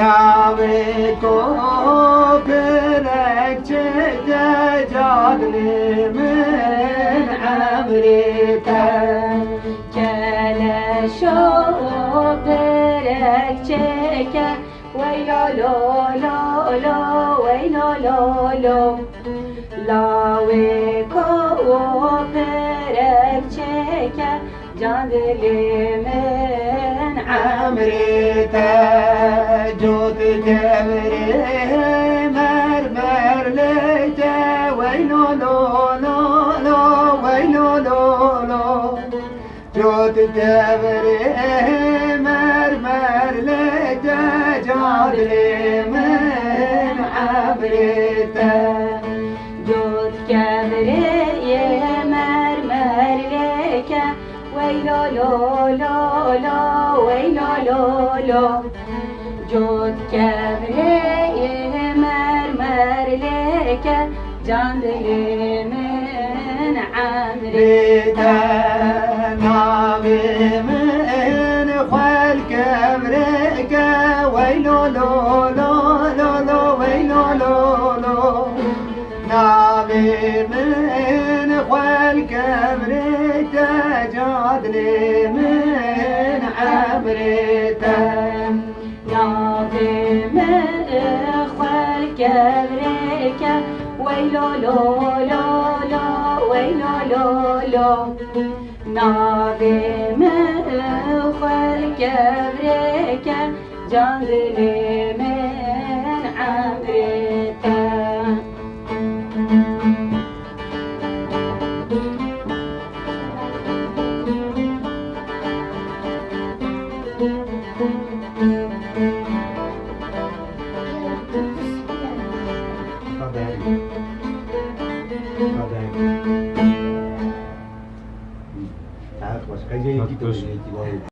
ناوی کو برک چه جادلی من عمریتا کلشو برک چه ویلو لو لو لو ویلو لو لو لاوی کو برک چه جان دلی من عمریتا جود جبری مرمر لیجا ویلو لو لو لو ویلو لو لو جود جبری مرمر لیجا جادلی من عمریتا جود کبری مرمر لیکه ویلو لو لو لو ویلو لو لو جود کبری مرمر لیکه جان دلی من عمریتا ناوی من خوال کبریکا ویلو لو لو لو لو ویلو لو لو ناوی من خوال کبریکا جادلی من عمریتا ناوی من خوال کبریکا ویلو لو لو لو ویلو لو لو ناوی من خوال کبریکا جان دلی من عمریتا Tak, was kan je niet doen.